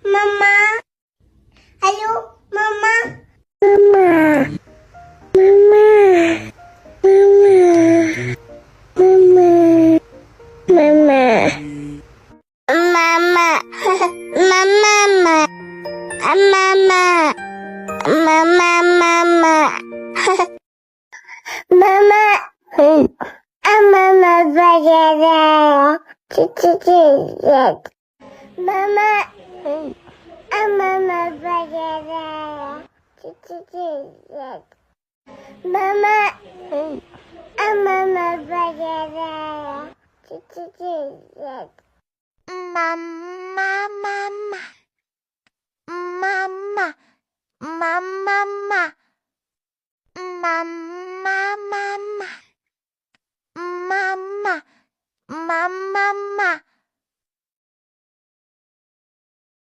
Mama. Halo, Mama. Mama. Mama. Mama. Mama. Mama. Mama. Mama. Mama. Mama. Mama. Mama. Mama bagada. Cici. Mama. Mama bagada. Cici. Mama. Mama bagada. Cici. Mama.